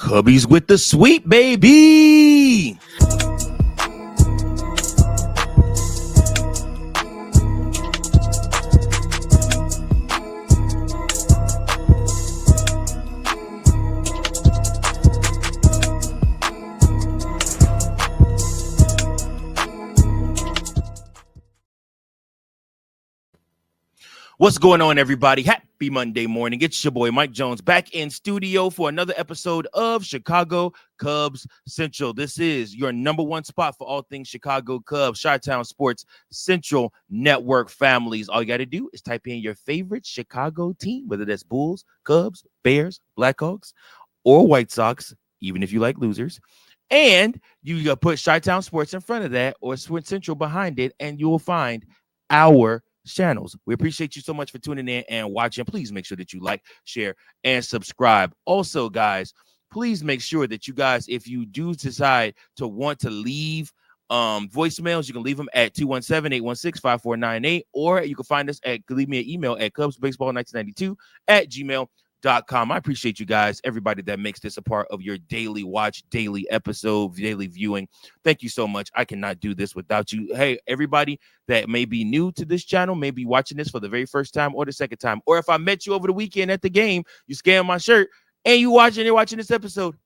Cubbies with the sweep, baby. What's going on, everybody? Happy Monday morning. It's your boy Mike Jones back in studio for another episode of Chicago Cubs Central. This is your number one spot for all things Chicago Cubs, Chi-Town Sports Central Network families. All you got to do is type in your favorite Chicago team, whether that's Bulls, Cubs, Bears, Blackhawks, or White Sox, even if you like losers. And you put Chi-Town Sports in front of that or Swin Central behind it, and you will find our channels. We appreciate you so much for tuning in and watching. Please make sure that you like, share, and subscribe. Also, guys, please make sure that you guys, if you do decide to want to leave voicemails, you can leave them at 217-816-5498, or you can find us leave me an email at cubsbaseball1992@gmail.com. I appreciate you guys, everybody that makes this a part of your daily watch, daily episode, daily viewing. Thank you so much. I cannot do this without you. Hey, everybody that may be new to this channel, may be watching this for the very first time or the second time, or if I met you over the weekend at the game, you scanned my shirt and you're watching this episode.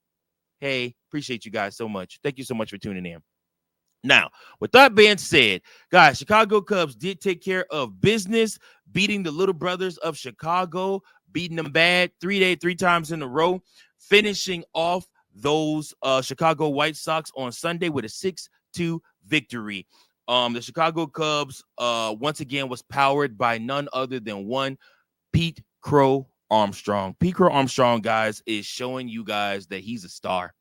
Hey, appreciate you guys so much. Thank you so much for tuning in. Now, with that being said, guys, Chicago Cubs did take care of business, beating the Little Brothers of Chicago, beating them bad three times in a row, finishing off those Chicago White Sox on Sunday with a 6-2 victory. The Chicago Cubs once again was powered by none other than one Pete Crow-Armstrong. Pete Crow-Armstrong, guys, is showing you guys that he's a star,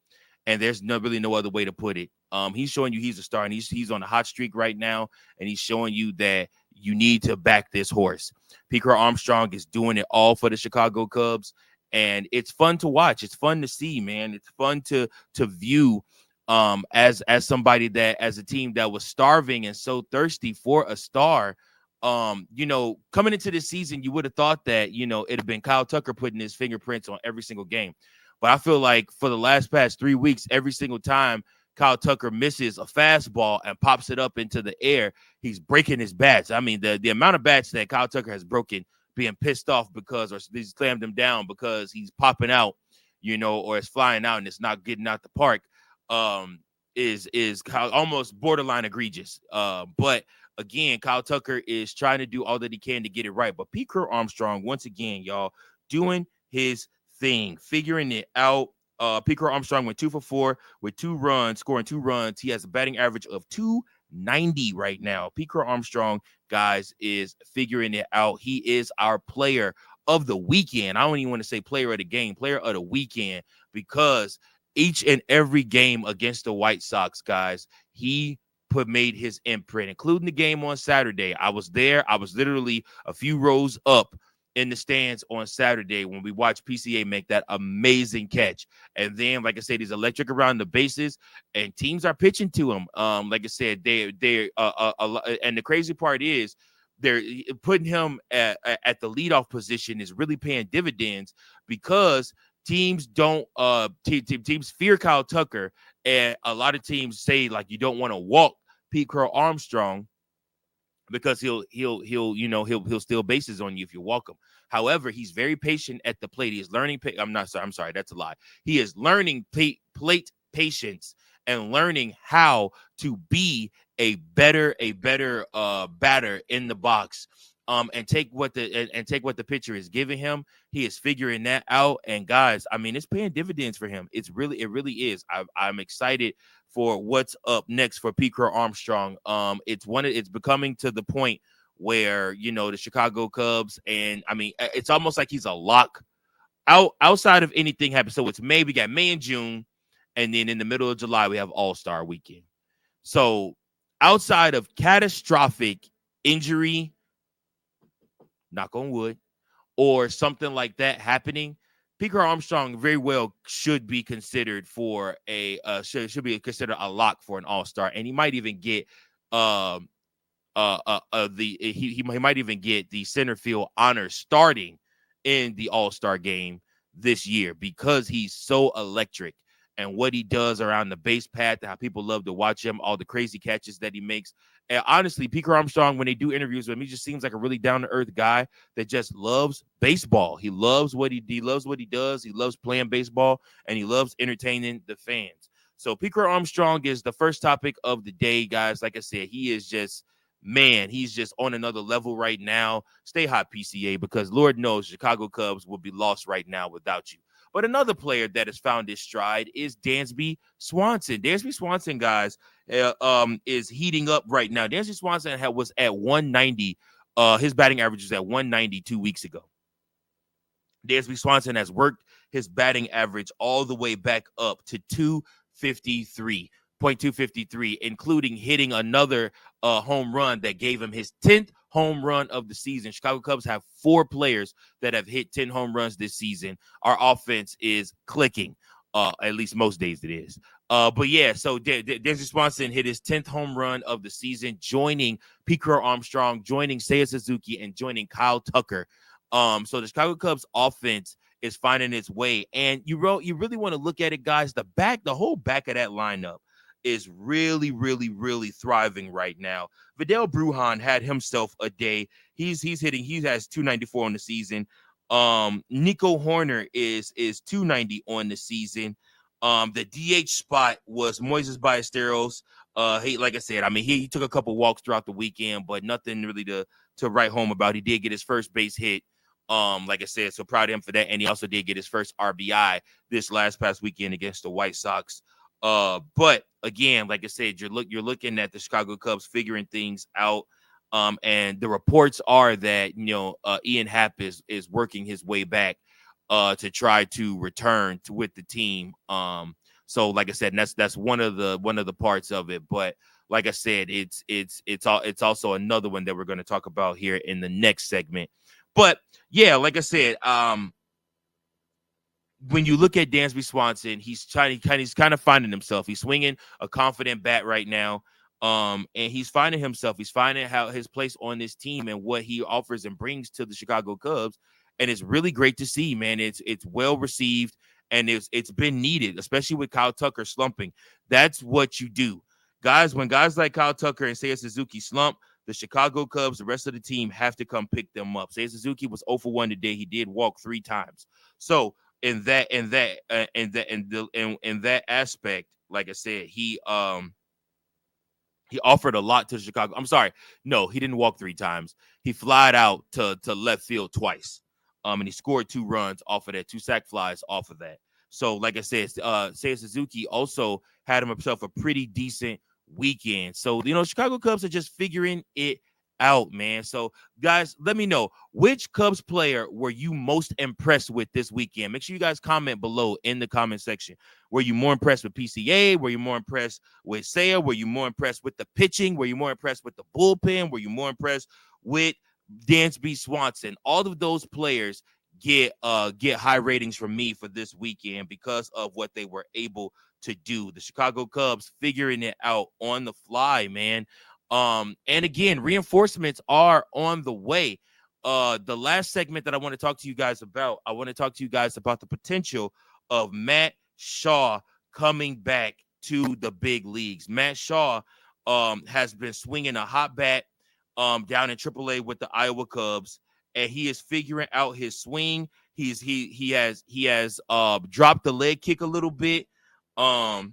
and there's really no other way to put it. He's showing you he's a star, and he's on a hot streak right now, and he's showing you that you need to back this horse. Pete Crow-Armstrong is doing it all for the Chicago Cubs, and it's fun to watch. It's fun to see, man. It's fun to view as somebody that, as a team that was starving and so thirsty for a star. Coming into this season, you would have thought that, it'd have been Kyle Tucker putting his fingerprints on every single game. But I feel like for the past 3 weeks, every single time Kyle Tucker misses a fastball and pops it up into the air, he's breaking his bats. I mean, the amount of bats that Kyle Tucker has broken, being pissed off because, or he's slammed them down because he's popping out, or it's flying out and it's not getting out the park, is almost borderline egregious. But again, Kyle Tucker is trying to do all that he can to get it right. But Pete Crow-Armstrong, once again, y'all, doing his thing, figuring it out. Pete Crow-Armstrong went 2 for 4 with 2 runs, scoring 2 runs. He has a batting average of 290 right now. Pete Crow-Armstrong, guys, is figuring it out. He is our player of the weekend. I don't even want to say player of the game, player of the weekend, because each and every game against the White Sox, guys, he made his imprint, including the game on Saturday. I was there. I was literally a few rows up in the stands on Saturday when we watched PCA make that amazing catch. And then, like I said, he's electric around the bases, and teams are pitching to him. Like I said, and the crazy part is they're putting him at the leadoff position is really paying dividends, because teams don't teams fear Kyle Tucker, and a lot of teams say, like, you don't want to walk Pete Crow-Armstrong because he'll steal bases on you if you walk him. However, he's very patient at the plate. He is learning. I'm sorry. That's a lie. He is learning plate patience and learning how to be a better batter in the box. And take what the pitcher is giving him. He is figuring that out. And guys, I mean, it's paying dividends for him. It really is. I'm excited for what's up next for Pete Crow-Armstrong. It's becoming to the point where, the Chicago Cubs, and I mean, it's almost like he's a lock outside of anything happens. So it's May, we got May and June, and then in the middle of July, we have All-Star weekend. So outside of catastrophic injury, knock on wood, or something like that happening, Pete Crow-Armstrong very well should be considered for should be considered a lock for an All-Star, and he might even get he might even get the center field honor starting in the All-Star game this year because he's so electric and what he does around the base path, how people love to watch him, all the crazy catches that he makes. And honestly, P. Crow-Armstrong, when they do interviews with him, he just seems like a really down-to-earth guy that just loves baseball. He loves what he loves what he does. He loves playing baseball, and he loves entertaining the fans. So P. Crow-Armstrong is the first topic of the day, guys. Like I said, he is just, man, he's just on another level right now. Stay hot, PCA, because Lord knows Chicago Cubs will be lost right now without you. But another player that has found his stride is Dansby Swanson. Dansby Swanson, guys, is heating up right now. Dansby Swanson was at 190. His batting average was at 190 2 weeks ago. Dansby Swanson has worked his batting average all the way back up to 253, including hitting another home run that gave him his 10th home run of the season. Chicago Cubs have 4 players that have hit 10 home runs this season. Our offense is clicking. At least most days it is. But yeah, so Dansby Swanson hit his 10th home run of the season, joining P. Crow-Armstrong, joining Seiya Suzuki, and joining Kyle Tucker. So the Chicago Cubs offense is finding its way. And you really want to look at it, guys. The whole back of that lineup is really, really, really thriving right now. Vidal Brujan had himself a day. He has 294 on the season. Nico Horner is 290 on the season. The DH spot was Moises Ballesteros. Like I said, I mean, he took a couple walks throughout the weekend, but nothing really to write home about. He did get his first base hit. Like I said, so proud of him for that. And he also did get his first RBI this past weekend against the White Sox. But again, like I said, you're looking at the Chicago Cubs figuring things out. And the reports are that Ian Happ is working his way back to try to return with the team. So like I said, that's one of the parts of it. But like I said, it's also another one that we're going to talk about here in the next segment. But yeah, like I said, when you look at Dansby Swanson, he's kind of finding himself. He's swinging a confident bat right now. And he's finding himself. He's finding how his place on this team and what he offers and brings to the Chicago Cubs. And it's really great to see, man. It's well received and it's been needed, especially with Kyle Tucker slumping. That's what you do. Guys, when guys like Kyle Tucker and Seiya Suzuki slump, the Chicago Cubs, the rest of the team have to come pick them up. Seiya Suzuki was 0 for 1 today. He did walk 3 times. So in that aspect, like I said, he offered a lot to Chicago. I'm sorry, no, he didn't walk 3 times. He flied out to left field twice, and he scored 2 runs off of that, 2 sac flies off of that. So, like I said, Seiya Suzuki also had himself a pretty decent weekend. So, Chicago Cubs are just figuring it out, man. So, guys, let me know, which Cubs player were you most impressed with this weekend? Make sure you guys comment below in the comment section. Were you more impressed with PCA? Were you more impressed with Seiya? Were you more impressed with the pitching? Were you more impressed with the bullpen? Were you more impressed with Dansby Swanson? All of those players get high ratings from me for this weekend because of what they were able to do. The Chicago Cubs figuring it out on the fly, man. And again, reinforcements are on the way. The last segment that I want to talk to you guys about, the potential of Matt Shaw coming back to the big leagues. Matt Shaw has been swinging a hot bat down in AAA with the Iowa Cubs, and he is figuring out his swing. He has dropped the leg kick a little bit. Like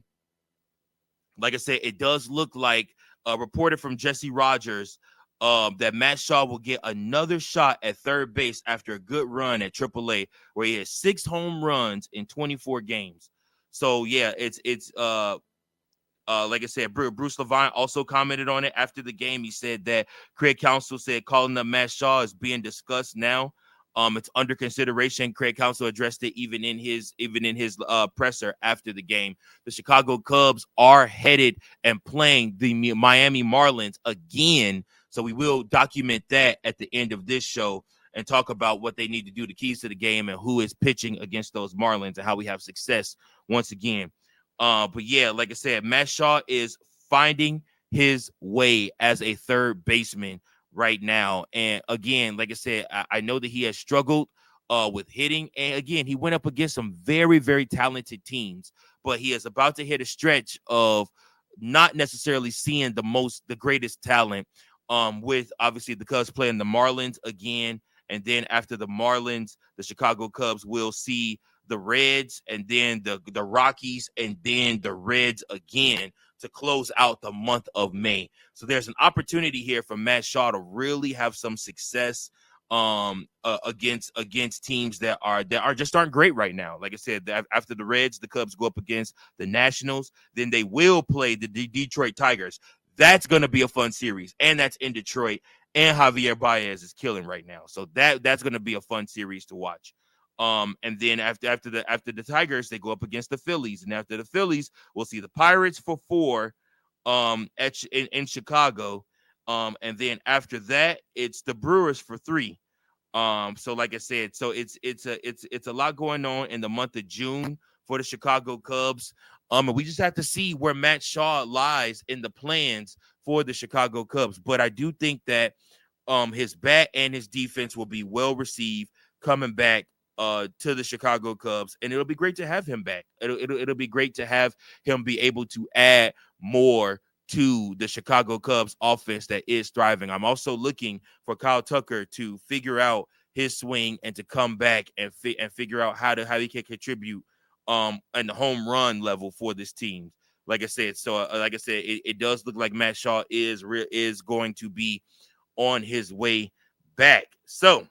I said, it does look like reported from Jesse Rogers that Matt Shaw will get another shot at third base after a good run at AAA, where he has 6 home runs in 24 games. So yeah, it's like I said, Bruce Levine also commented on it after the game. He said that Craig Counsell said calling up Matt Shaw is being discussed now. It's under consideration. Craig Counsell addressed it even in his presser after the game. The Chicago Cubs are headed and playing the Miami Marlins again. So we will document that at the end of this show and talk about what they need to do, the keys to the game, and who is pitching against those Marlins and how we have success once again. But yeah, like I said, Matt Shaw is finding his way as a third baseman right now. And again, like I said, I know that he has struggled with hitting. And again, he went up against some very, very talented teams, but he is about to hit a stretch of not necessarily seeing the greatest talent. With obviously the Cubs playing the Marlins again, and then after the Marlins, the Chicago Cubs will see the Reds, and then the Rockies, and then the Reds again to close out the month of May. So there's an opportunity here for Matt Shaw to really have some success against teams that aren't great right now. Like I said, after the Reds, the Cubs go up against the Nationals, then they will play the Detroit Tigers. That's going to be a fun series, and that's in Detroit, and Javier Baez is killing right now. So that's going to be a fun series to watch. And then after the Tigers, they go up against the Phillies, and after the Phillies, we'll see the Pirates for 4 in Chicago. And then after that, it's the Brewers for 3. So like I said, so it's a lot going on in the month of June for the Chicago Cubs. And we just have to see where Matt Shaw lies in the plans for the Chicago Cubs. But I do think that his bat and his defense will be well received coming back to the Chicago Cubs, and it'll be great to have him back. It'll be great to have him be able to add more to the Chicago Cubs offense that is thriving. I'm also looking for Kyle Tucker to figure out his swing and to come back and figure out how he can contribute in the home run level for this team. Like I said, it does look like Matt Shaw is going to be on his way back. So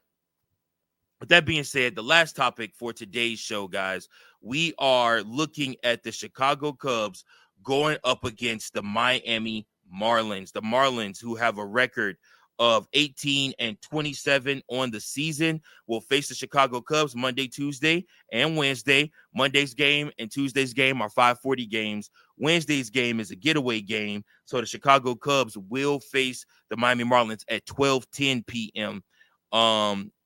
with that being said, the last topic for today's show, guys, we are looking at the Chicago Cubs going up against the Miami Marlins. The Marlins, who have a record of 18-27 on the season, will face the Chicago Cubs Monday, Tuesday, and Wednesday. Monday's game and Tuesday's game are 5:40 games. Wednesday's game is a getaway game. So the Chicago Cubs will face the Miami Marlins at 12:10 p.m.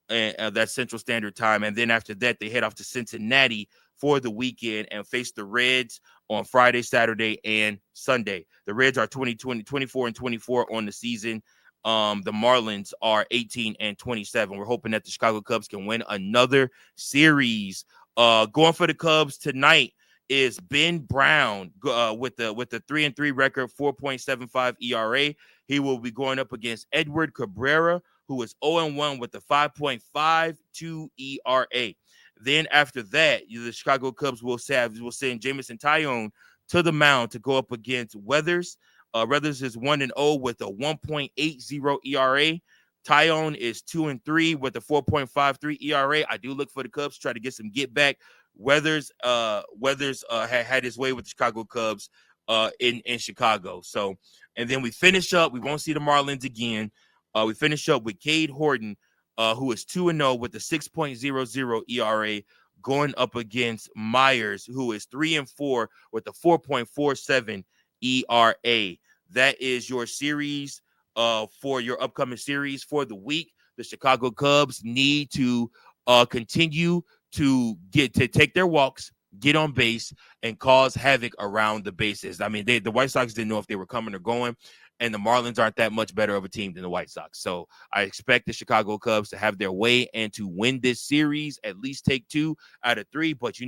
And that's Central Standard Time. And then after that, they head off to Cincinnati for the weekend and face the Reds on Friday, Saturday, and Sunday. The Reds are 24-24 on the season. The Marlins are 18-27. We're hoping that the Chicago Cubs can win another series. Going for the Cubs tonight is Ben Brown with the 3-3 record, 4.75 ERA. He will be going up against Edward Cabrera, who is 0-1 with the 5.52 ERA. Then after that, the Chicago Cubs will send Jameson Taillon to the mound to go up against Weathers. Weathers is 1-0 with a 1.80 ERA. Taillon is 2-3 with a 4.53 ERA. I do look for the Cubs to try to get some get back. Weathers had his way with the Chicago Cubs in Chicago. So, and then we finish up. We won't see the Marlins again. We finish up with Cade Horton, who is 2-0 with a 6.00 ERA, going up against Myers, who is 3-4 with a 4.47 ERA. That is your series for your upcoming series for the week. The Chicago Cubs need to continue to take their walks, get on base, and cause havoc around the bases. I mean, the White Sox didn't know if they were coming or going, and the Marlins aren't that much better of a team than the White Sox. So I expect the Chicago Cubs to have their way and to win this series, at least take 2 out of 3. But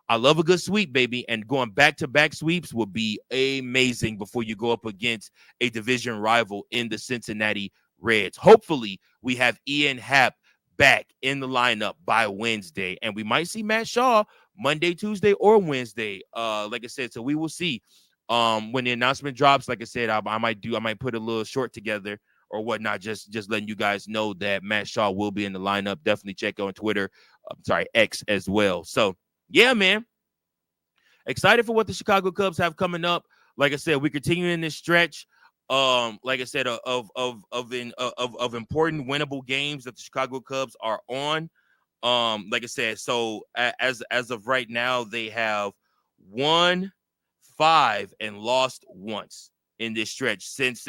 I love a good sweep, baby, and going back-to-back sweeps would be amazing before you go up against a division rival in the Cincinnati Reds. Hopefully, we have Ian Happ back in the lineup by Wednesday, and we might see Matt Shaw Monday, Tuesday, or Wednesday. Like I said, so we will see. When the announcement drops, like I said, I might put a little short together or whatnot, just letting you guys know that Matt Shaw will be in the lineup. Definitely check on Twitter, X as well. So yeah, man, excited for what the Chicago Cubs have coming up. Like I said, we continue in this stretch. Like I said, of important winnable games that the Chicago Cubs are on. Like I said, so as of right now, they have won 5 and lost once in this stretch since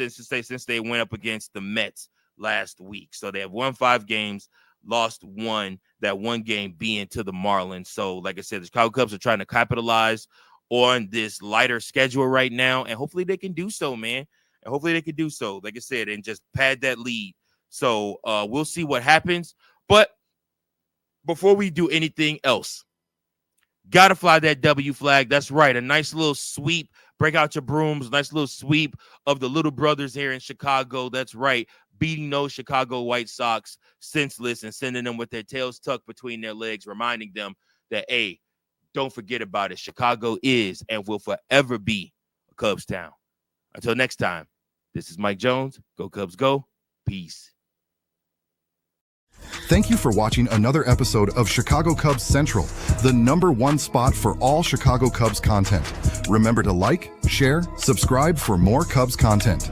they went up against the Mets last week. So they have won 5 games, lost 1, that one game being to the Marlins. So like I said, the Chicago Cubs are trying to capitalize on this lighter schedule right now, and hopefully they can do so, man. And hopefully they can do so, like I said, and just pad that lead. So we'll see what happens. But before we do anything else, gotta fly that W flag. That's right. A nice little sweep. Break out your brooms. Nice little sweep of the little brothers here in Chicago. That's right. Beating those Chicago White Sox senseless and sending them with their tails tucked between their legs, reminding them that, hey, don't forget about it. Chicago is and will forever be a Cubs town. Until next time, this is Mike Jones. Go Cubs, go. Peace. Thank you for watching another episode of Chicago Cubs Central, the #1 spot for all Chicago Cubs content. Remember to like, share, subscribe for more Cubs content.